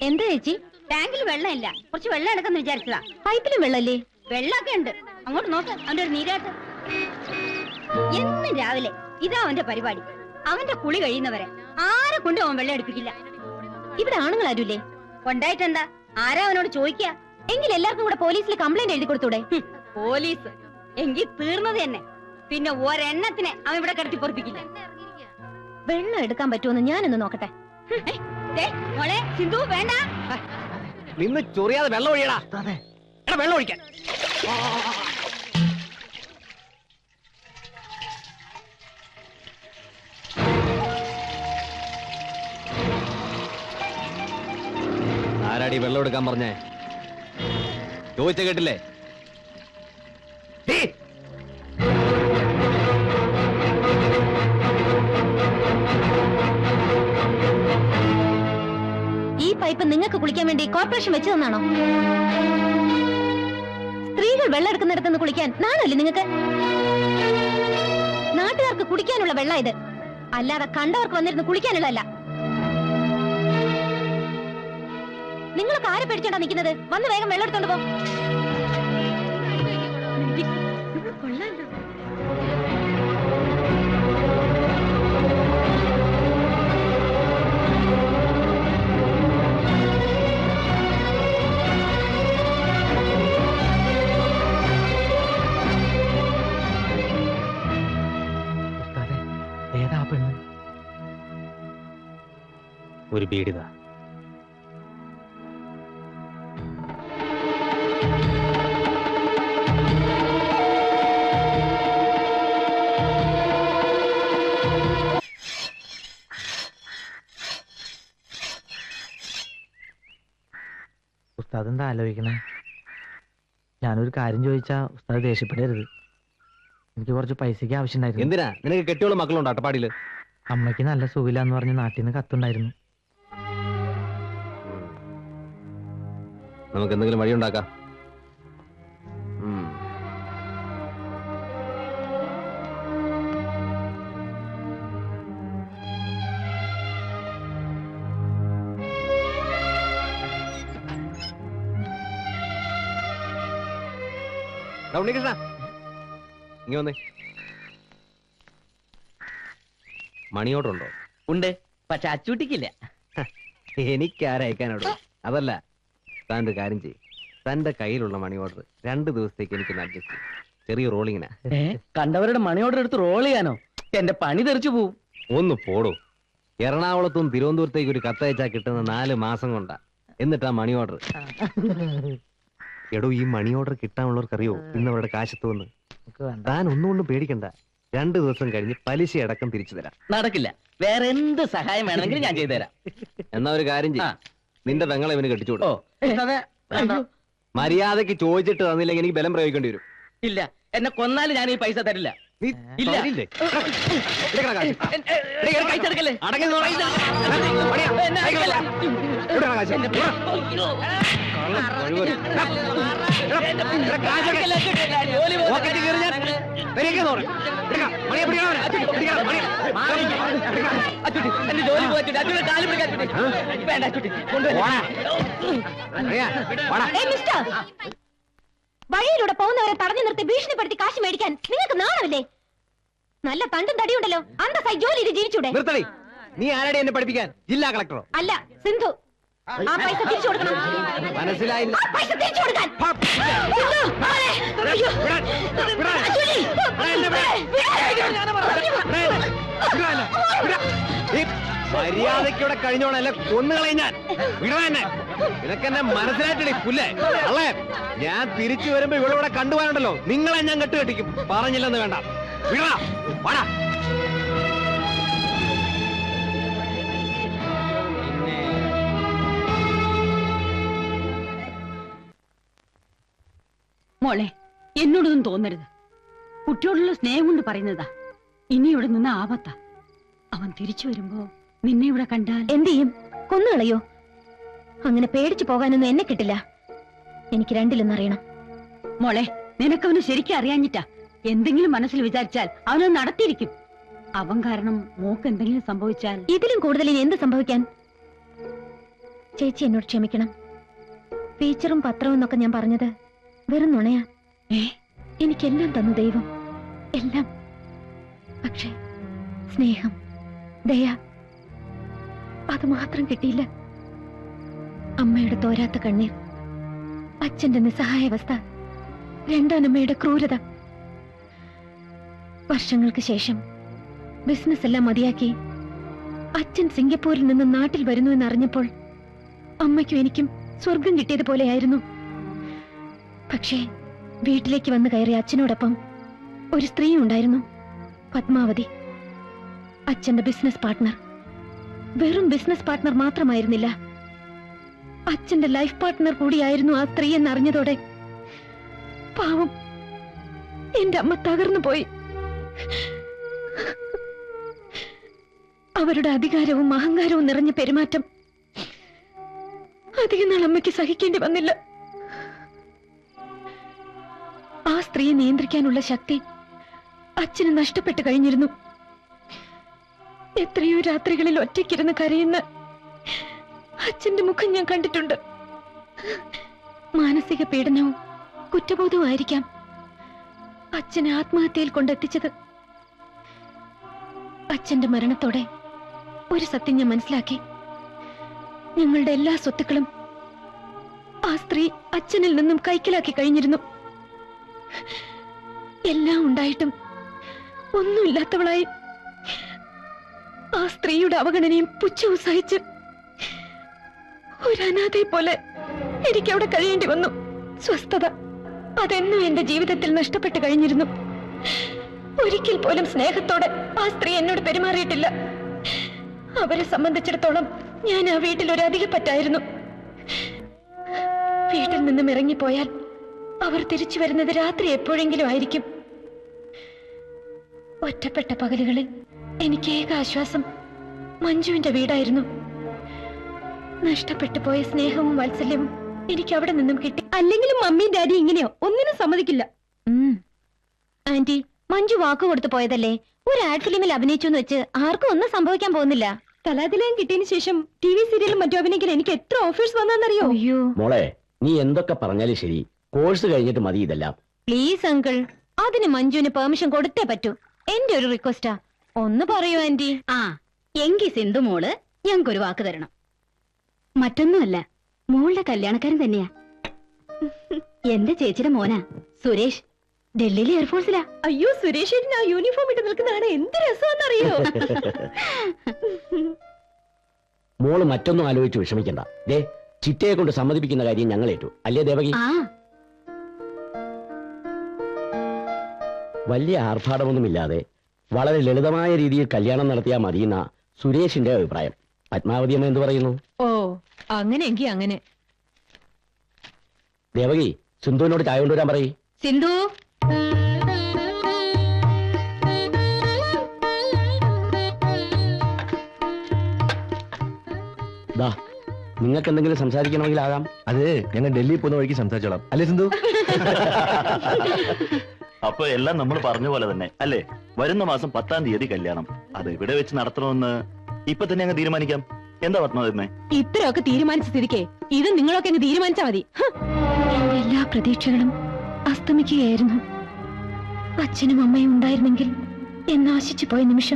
എന്താ ചേച്ചി? ടാങ്കിൽ വെള്ളമില്ല, കുറച്ച് വെള്ളം എടുക്കാന്ന് വിചാരിച്ചതാ. പൈപ്പിലും വെള്ളല്ലേ? വെള്ളമൊക്കെ ഉണ്ട്. അങ്ങോട്ട് നോക്ക്, അവന്റെ ഒരു നീരാട്ട്. എന്നും രാവിലെ ഇതാ അവന്റെ പരിപാടി. അവന്റെ കുളി കഴിയുന്നവരെ ആരെ കൊണ്ടും അവൻ വെള്ളം എടുപ്പിക്കില്ല. ഇവിടെ ആണുങ്ങൾ ആരുല്ലേ? കൊണ്ടായിട്ടെന്താ? ആരാ അവനോട് ചോദിക്കാ? എങ്കിൽ എല്ലാവർക്കും കൂടെ പോലീസിൽ കംപ്ലൈന്റ് എഴുതി കൊടുത്തൂടെ? പോലീസ് എങ്കിൽ തീർന്നത് തന്നെ. പിന്നെ ഒരെണ്ണത്തിനെ അവൻ ഇവിടെ കിടത്തി പൊറപ്പിക്കില്ല. വെള്ളം എടുക്കാൻ പറ്റുമെന്ന് ഞാനൊന്ന് നോക്കട്ടെ. മോളെ സിന്ധു, വേണ്ട, നിന്ന് ചൊറിയാതെ വെള്ളം ഒഴിയടാ. വെള്ളം ഒഴിക്കാൻ ആരാടി വെള്ളം എടുക്കാൻ പറഞ്ഞേ? ചോദിച്ച കേട്ടില്ലേ? ഈ പൈപ്പ് നിങ്ങൾക്ക് കുളിക്കാൻ വേണ്ടി കോർപ്പറേഷൻ വെച്ചു തന്നാണോ? സ്ത്രീകൾ വെള്ളം എടുക്കുന്നിടത്തുനിന്ന് കുളിക്കാൻ നാണല്ലേ നിങ്ങൾക്ക്? നാട്ടുകാർക്ക് കുടിക്കാനുള്ള വെള്ളം ഇത്, അല്ലാതെ കണ്ടവർക്ക് വന്നിരുന്ന് കുളിക്കാനുള്ളതല്ല. നിങ്ങളൊക്കെ ആരെ പേടിച്ചോണ്ടാ നിൽക്കുന്നത്? വന്ന് വേഗം വെള്ളം എടുത്തോണ്ട് പോ. ഏതാ പെണ്ണ്? ഒരു ബീഡിതാ. ഉസ്താദ് എന്താ ആലോചിക്കണേ? ഞാനൊരു കാര്യം ചോദിച്ചാ ഉസ്താദ് ദേഷ്യപ്പെടരുത്. എനിക്ക് കുറച്ച് പൈസക്ക് ആവശ്യമുണ്ടായിരുന്നു. എന്തിനാ? നിനക്ക് കെട്ടിയോളം മക്കളുണ്ടോ അട്ടപ്പാടിയില്? അമ്മയ്ക്ക് നല്ല സുഖമില്ലാന്ന് പറഞ്ഞ് നാട്ടിൽ നിന്ന് കത്തുണ്ടായിരുന്നു. നമുക്ക് എന്തെങ്കിലും വഴി ഉണ്ടാക്കാം. ഉണ്ണികൃഷ്ണ, ഇങ്ങ വന്നേ. മണി ഓർഡർ ഉണ്ടോ? ഉണ്ട്, പക്ഷെ അച്ചൂട്ടിക്കില്ല. എനിക്കാരയക്കാനോടോ? അതല്ല, താൻ ഒരു കാര്യം ചെയ്യും. തന്റെ കയ്യിലുള്ള മണി ഓർഡർ 2 ദിവസത്തേക്ക് എനിക്കൊന്ന് അഡ്ജസ്റ്റ് ചെയ്യും. ചെറിയ റോളിങ്ങിനാ. കണ്ടവരുടെ മണി ഓർഡർ എടുത്ത് റോൾ ചെയ്യാനോ? എന്റെ പണി തെറിച്ചു പോവും. ഒന്ന് പോടോ. എറണാകുളത്തും തിരുവനന്തപുരത്തേക്ക് ഒരു കത്തയച്ചാ കിട്ടുന്ന 4 മാസം കൊണ്ടാ. എന്നിട്ടാ മണി ഓർഡർ. എടോ, ഈ മണി ഓർഡർ കിട്ടാനുള്ളവർക്കറിയോ ഇന്നവരുടെ കാശത്തുവന്ന്? താൻ ഒന്നുകൊണ്ടും പേടിക്കണ്ട. 2 ദിവസം കഴിഞ്ഞ് പലിശ അടക്കം തിരിച്ചു തരാം. നടക്കില്ല. വേറെ എന്ത് സഹായം വേണമെങ്കിലും ഞാൻ ചെയ്തു തരാം. എന്നാ ഒരു കാര്യം ചെയ്യും, നിന്റെ പെങ്ങളെ ഇവന് കെട്ടിച്ചോടോ. മര്യാദക്ക് ചോദിച്ചിട്ട് തന്നില്ലെങ്കിൽ എനിക്ക് ബലം പ്രയോഗിക്കേണ്ടി വരും. ഇല്ല, എന്നെ കൊന്നാലും ഞാൻ ഈ പൈസ തരില്ല. വഴിയിലൂടെ പോകുന്നവരെ തടഞ്ഞു നിർത്തി ഭീഷണിപ്പെടുത്തി കാശ് മേടിക്കാൻ നിങ്ങൾക്ക് നാണമില്ലേ? നല്ല തണ്ടും തടിയുണ്ടല്ലോ, അന്തസ്സായി ജോലി ചെയ്ത് ജീവിച്ചൂടെ? നീ ആരാടി എന്നെ പഠിപ്പിക്കാൻ? ജില്ലാ കളക്ടറോ? അല്ല, സിന്ധു. ആ പൈസ തിരിച്ചു കൊടുക്കണം. മനസ്സിലായില്ല. പൈസ തിരിച്ചു കൊടുക്കാൻ. മര്യാദയ്ക്കൂടെ കഴിഞ്ഞോണല്ലേ കൊന്നുകളെ ഞാൻ. വിടവെന്നെ. ഇതൊക്കെന്നെ മനസ്സിലായിട്ടേ പുല്ലേ അല്ലേ? ഞാൻ തിരിച്ചു വരുമ്പോ ഇവളിവിടെ കണ്ടുപോയാണ്ടല്ലോ, നിങ്ങളെ ഞാൻ കെട്ടുകെട്ടിക്കും. പറഞ്ഞില്ലെന്ന് വേണ്ട. വിടാ, വാടാ. മോളെ, എന്നോടൊന്നും തോന്നരുത്. കുട്ടിയോടുള്ള സ്നേഹം കൊണ്ട് പറയുന്നതാ. ഇനി ഇവിടെ നിന്ന് ആപത്താ. അവൻ തിരിച്ചു വരുമ്പോ നിന്നെ ഇവിടെ കണ്ടാൽ എന്ത് ചെയ്യും? കൊന്നുകളയോ? അങ്ങനെ പേടിച്ചു പോകാനൊന്നും എന്നെ കിട്ടില്ല. എനിക്ക് രണ്ടിലൊന്നറിയണം. മോളെ, നിനക്കവന് ശരിക്കും അറിയാഞ്ഞിട്ടാ. എന്തെങ്കിലും മനസ്സിൽ വിചാരിച്ചാൽ അവനത് നടത്തിയിരിക്കും. അവൻ കാരണം മോക്ക് എന്തെങ്കിലും സംഭവിച്ചാൽ ഇതിലും കൂടുതൽ ഇനി എന്ത് സംഭവിക്കാൻ? ചേച്ചി എന്നോട് ക്ഷമിക്കണം. ടീച്ചറും പത്രവും എന്നൊക്കെ ഞാൻ പറഞ്ഞത് വെറും നുണയാ. എനിക്കെല്ലാം തന്നു ദൈവം, എല്ലാം. പക്ഷേ സ്നേഹം, ദയ, അത് മാത്രം കിട്ടിയില്ല. അമ്മയുടെ തോരാത്ത കണ്ണീർ, അച്ഛന്റെ നിസ്സഹായാവസ്ഥ, രണ്ടാനമ്മയുടെ ക്രൂരത. വർഷങ്ങൾക്ക് ശേഷം ബിസിനസ് എല്ലാം മതിയാക്കി അച്ഛൻ സിംഗപ്പൂരിൽ നിന്ന് നാട്ടിൽ വരുന്നു എന്നറിഞ്ഞപ്പോൾ അമ്മയ്ക്കും എനിക്കും സ്വർഗം കിട്ടിയതുപോലെയായിരുന്നു. പക്ഷേ വീട്ടിലേക്ക് വന്നു കയറിയ അച്ഛനോടൊപ്പം ഒരു സ്ത്രീ ഉണ്ടായിരുന്നു, പത്മാവതി. അച്ഛന്റെ ബിസിനസ് പാർട്ട്ണർ. വെറും ബിസിനസ് പാർട്ട്ണർ മാത്രമായിരുന്നില്ല, അച്ഛന്റെ ലൈഫ് പാർട്ട്ണർ കൂടിയായിരുന്നു ആ സ്ത്രീ എന്നറിഞ്ഞതോടെ പാവം എന്റെ അമ്മ തകർന്നു പോയി. അവരുടെ അധികാരവും അഹങ്കാരവും നിറഞ്ഞ പെരുമാറ്റം അധികം നാൾ അമ്മയ്ക്ക് സഹിക്കേണ്ടി വന്നില്ല. ആ സ്ത്രീയെ നിയന്ത്രിക്കാനുള്ള ശക്തി അച്ഛന് നഷ്ടപ്പെട്ടു കഴിഞ്ഞിരുന്നു. എത്രയോ രാത്രികളിൽ ഒറ്റയ്ക്കിരുന്ന് കരയുന്ന അച്ഛന്റെ മുഖം ഞാൻ കണ്ടിട്ടുണ്ട്. മാനസിക പീഡനവും കുറ്റബോധവും ആയിരിക്കാം അച്ഛനെ ആത്മഹത്യയിൽ കൊണ്ടെത്തിച്ചത്. അച്ഛന്റെ മരണത്തോടെ ഒരു സത്യം ഞാൻ മനസ്സിലാക്കി. ഞങ്ങളുടെ എല്ലാ സ്വത്തുക്കളും ആ സ്ത്രീ അച്ഛനിൽ നിന്നും കൈക്കലാക്കി കഴിഞ്ഞിരുന്നു. എല്ലാം ഉണ്ടായിട്ടും ഒന്നുമില്ലാത്തവളായി ആ സ്ത്രീയുടെ അവഗണനയും പുച്ഛവും സഹിച്ച് ഒരു അനാഥയെ പോലെ എനിക്ക് അവിടെ കഴിയേണ്ടി വന്നു. സ്വസ്ഥത അതെന്നും എന്റെ ജീവിതത്തിൽ നഷ്ടപ്പെട്ടു കഴിഞ്ഞിരുന്നു. ഒരിക്കൽ പോലും സ്നേഹത്തോടെ ആ സ്ത്രീ എന്നോട് പെരുമാറിയിട്ടില്ല. അവരെ സംബന്ധിച്ചിടത്തോളം ഞാൻ ആ വീട്ടിൽ ഒരു അധികപ്പറ്റായിരുന്നു. വീട്ടിൽ നിന്നും ഇറങ്ങിപ്പോയാൽ അവർ തിരിച്ചു വരുന്നത് രാത്രി എപ്പോഴെങ്കിലും ആയിരിക്കും. ഒറ്റപ്പെട്ട പകലുകളിൽ എനിക്ക് ഏക ആശ്വാസം മഞ്ജുവിന്റെ വീടായിരുന്നു. നഷ്ടപ്പെട്ടു പോയ സ്നേഹവും വാത്സല്യവും എനിക്ക് അവിടെ നിന്നും കിട്ടി. അല്ലെങ്കിലും മമ്മിയും ഡാഡി ഇങ്ങനെയോ ഒന്നിനും സമ്മതിക്കില്ല. ആന്റി, മഞ്ജു വാക്ക് കൊടുത്തു പോയതല്ലേ. ഒരു ആഡ് ഫിലിമിൽ അഭിനയിച്ചു എന്ന് വെച്ച് ആർക്കും ഒന്നും സംഭവിക്കാൻ പോകുന്നില്ല. കലാതിലയം കിട്ടിയതിനു ശേഷം TV സീരിയലും മറ്റു അഭിനയിക്കാൻ എനിക്ക് എത്ര ഓഫേഴ്സ് വന്നറിയോ? അയ്യോ മോളെ, നീ എന്തൊക്കെ പറഞ്ഞാലും ശരി, കോഴ്സ് കഴിഞ്ഞിട്ട് മതി ഇതെല്ലാം. പ്ലീസ് അങ്കിൾ, അതിന് മഞ്ജുവിന് പെർമിഷൻ കൊടുത്തേ പറ്റൂ. എന്റെ ഒരു റിക്വസ്റ്റാ, ഒന്ന് പറയൂ ആന്റി. ആ എങ്കി സിന്ധു മോള് ഞങ്ങൾക്കൊരു വാക്ക് തരണം. മറ്റൊന്നുമല്ല, മോളുടെ കല്യാണക്കാരൻ തന്നെയാ. എന്റെ ചേച്ചിയുടെ മോനാ സുരേഷ്, ഡൽഹിയിലെ എയർഫോഴ്സിലാ. അയ്യോ, സുരേഷ് ആ യൂണിഫോം ഇട്ട് നിൽക്കുന്നതാണ് എന്ത് രസമാണെന്നറിയോ? മോള് മറ്റൊന്നും ആലോചിച്ച് വിഷമിക്കണ്ട. ദേ, ചിറ്റയെ കൊണ്ട് സമ്മതിപ്പിക്കുന്ന കാര്യം ഞങ്ങൾ ഏറ്റു. അല്ലേ ദേവകി? വലിയ ആർഭാടമൊന്നുമില്ലാതെ വളരെ ലളിതമായ രീതിയിൽ കല്യാണം നടത്തിയാൽ മതിയെന്ന സുരേഷിന്റെ അഭിപ്രായം. പത്മാവതി അമ്മ എന്ത് പറയുന്നു? ഓ, അങ്ങനെയെങ്കി അങ്ങനെ. ദേവകി, സിന്ധുവിനോട് ചായ കൊണ്ടുവരാൻ പറയ്. സിന്ധു, ദാ, നിങ്ങൾക്ക് എന്തെങ്കിലും സംസാരിക്കണമെങ്കിൽ ആകാം. അത് ഞങ്ങൾ ഡൽഹി പോകുന്ന വഴിക്ക് സംസാരിച്ചോളാം. അല്ലേ സിന്ധു? അപ്പൊ എല്ലാം നമ്മൾ പറഞ്ഞ പോലെ തന്നെ അല്ലേ? വരുന്ന മാസം 10-ാം തീയതി കല്യാണം. അത് ഇവിടെ വെച്ച് നടത്തണമെന്ന് ഇപ്പൊ തന്നെ അങ്ങ് തീരുമാനിക്കാം. എന്താ പത്മാവതി? ഇത്രയൊക്കെ തീരുമാനിച്ച സ്ഥിതിക്ക് ഇത് നിങ്ങളൊക്കെ അങ്ങ് തീരുമാനിച്ചാ മതി. എല്ലാ പ്രതീക്ഷകളും അസ്തമിക്കുകയായിരുന്നു. അച്ഛനും അമ്മയും ഉണ്ടായിരുന്നെങ്കിൽ എന്നാശിച്ചു പോയ നിമിഷം